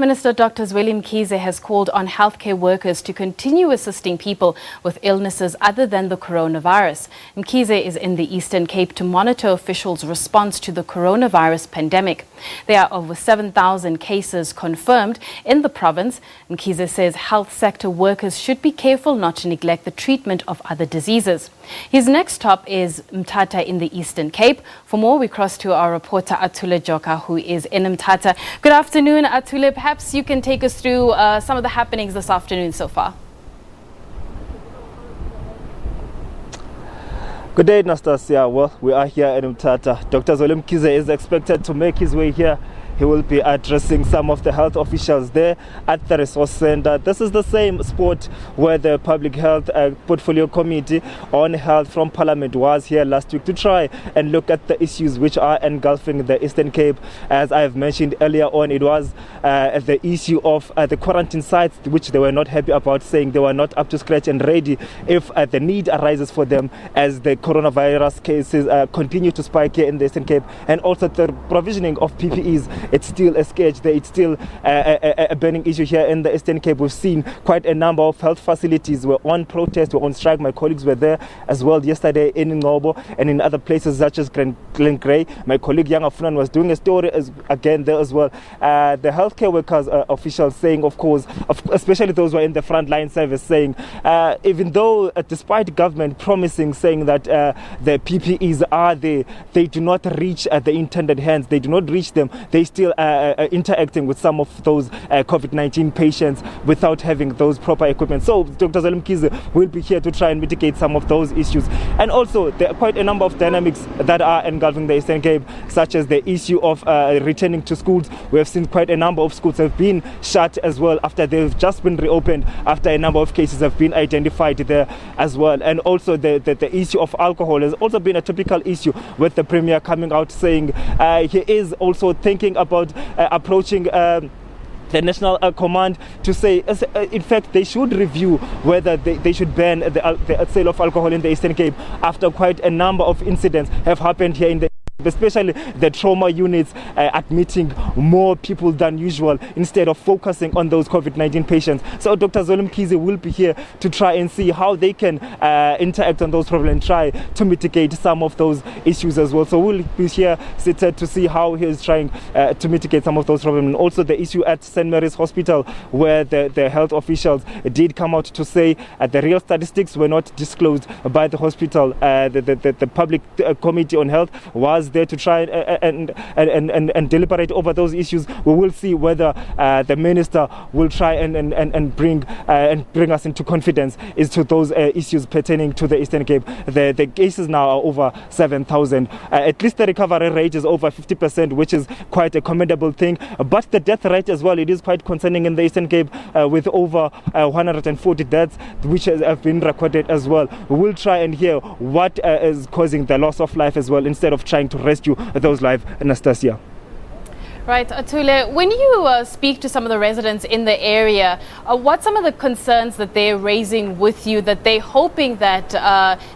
Minister Dr. Zweli Mkhize has called on healthcare workers to continue assisting people with illnesses other than the coronavirus. Mkhize is in the Eastern Cape to monitor officials' response to the coronavirus pandemic. There are over 7,000 cases confirmed in the province. Mkhize says health sector workers should be careful not to neglect the treatment of other diseases. His next stop is Mthatha in the Eastern Cape. For more, we cross to our reporter Atule Joka, who is in Mthatha. Good afternoon, Atule. Perhaps you can take us through some of the happenings this afternoon so far. Good day, Nastasia. Well, we are here in Mthatha. Dr. Zweli Mkhize is expected to make his way here. He will be addressing some of the health officials there at the resource center. This is the same spot where the Public Health Portfolio Committee on Health from Parliament was here last week to try and look at the issues which are engulfing the Eastern Cape. As I have mentioned earlier on, it was the issue of the quarantine sites, which they were not happy about, saying they were not up to scratch and ready if the need arises for them as the coronavirus cases continue to spike here in the Eastern Cape, and also the provisioning of PPEs. It's still a scourge there. It's still a burning issue here in the Eastern Cape. We've seen quite a number of health facilities were on protest, were on strike. My colleagues were there as well yesterday in Ngobo and in other places such as Glen Grey. My colleague Young Afran was doing a story again there as well. The healthcare workers officials saying, of course, especially those who are in the frontline service, saying even though despite government promising, saying that the PPEs are there, they do not reach the intended hands. They do not reach them. They still interacting with some of those COVID-19 patients without having those proper equipment. So Dr. Zweli Mkhize will be here to try and mitigate some of those issues. And also there are quite a number of dynamics that are engulfing the Eastern Cape, such as the issue of returning to schools. We have seen quite a number of schools have been shut as well after they've just been reopened, after a number of cases have been identified there as well. And also the issue of alcohol has also been a topical issue, with the Premier coming out saying he is also thinking about approaching the National Command to say, in fact, they should review whether they should ban the sale of alcohol in the Eastern Cape after quite a number of incidents have happened here in the especially the trauma units admitting more people than usual instead of focusing on those COVID-19 patients. So Dr. Zweli Mkhize will be here to try and see how they can interact on those problems and try to mitigate some of those issues as well. So we'll be here seated to see how he is trying to mitigate some of those problems. And also the issue at St. Mary's Hospital, where the health officials did come out to say the real statistics were not disclosed by the hospital. The Public Committee on Health was there to try and deliberate over those issues. We will see whether the minister will try and bring us into confidence as to those issues pertaining to the Eastern Cape. The cases now are over 7,000. At least the recovery rate is over 50%, which is quite a commendable thing. But the death rate as well, it is quite concerning in the Eastern Cape, with over 140 deaths which have been recorded as well. We will try and hear what is causing the loss of life as well, instead of trying to rescue those lives. Anastasia. Right, Atule, when you speak to some of the residents in the area, what's some of the concerns that they're raising with you that they're hoping that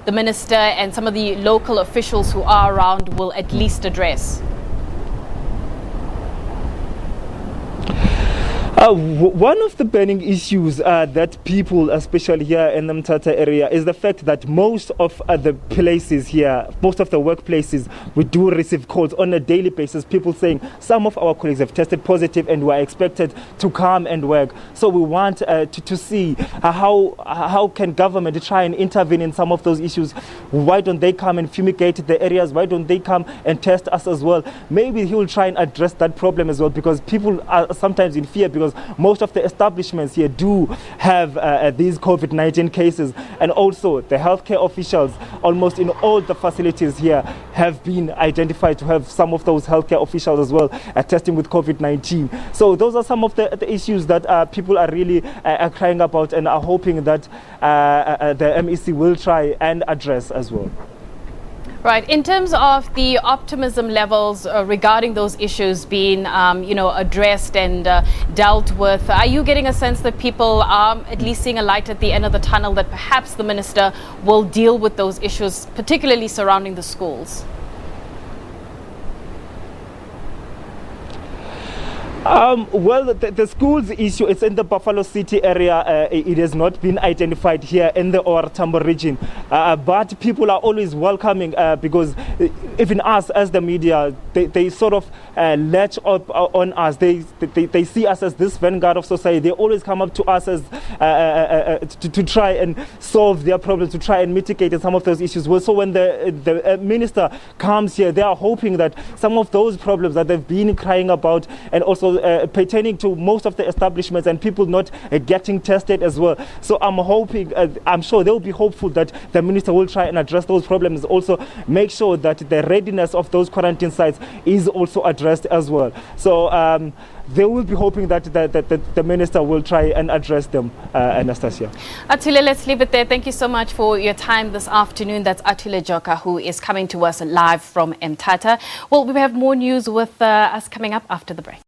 the minister and some of the local officials who are around will at least address? One of the burning issues that people, especially here in the Mthatha area, is the fact that most of the places here, most of the workplaces, we do receive calls on a daily basis, people saying some of our colleagues have tested positive and were expected to come and work. So we want to see how can government try and intervene in some of those issues. Why don't they come and fumigate the areas? Why don't they come and test us as well? Maybe he will try and address that problem as well, because people are sometimes in fear, because most of the establishments here do have these COVID-19 cases, and also the healthcare officials almost in all the facilities here have been identified to have some of those healthcare officials as well testing with COVID-19. So those are some of the issues that people are really crying about and are hoping that the MEC will try and address as well. Right. In terms of the optimism levels regarding those issues being, addressed and dealt with, are you getting a sense that people are at least seeing a light at the end of the tunnel, that perhaps the minister will deal with those issues, particularly surrounding the schools? Well, the schools issue, it's in the Buffalo City area. It has not been identified here in the OR Tambo region. But people are always welcoming because even us as the media, they sort of latch up on us. They see us as this vanguard of society. They always come up to us as to try and solve their problems, to try and mitigate some of those issues. Well, so when the minister comes here, they are hoping that some of those problems that they've been crying about, and also pertaining to most of the establishments and people not getting tested as well. So I'm hoping, I'm sure they'll be hopeful that the minister will try and address those problems, also make sure that the readiness of those quarantine sites is also addressed as well. So they will be hoping that the minister will try and address them, Anastasia. Atule, let's leave it there. Thank you so much for your time this afternoon. That's Atule Joka, who is coming to us live from Mthatha. Well, we have more news with us coming up after the break.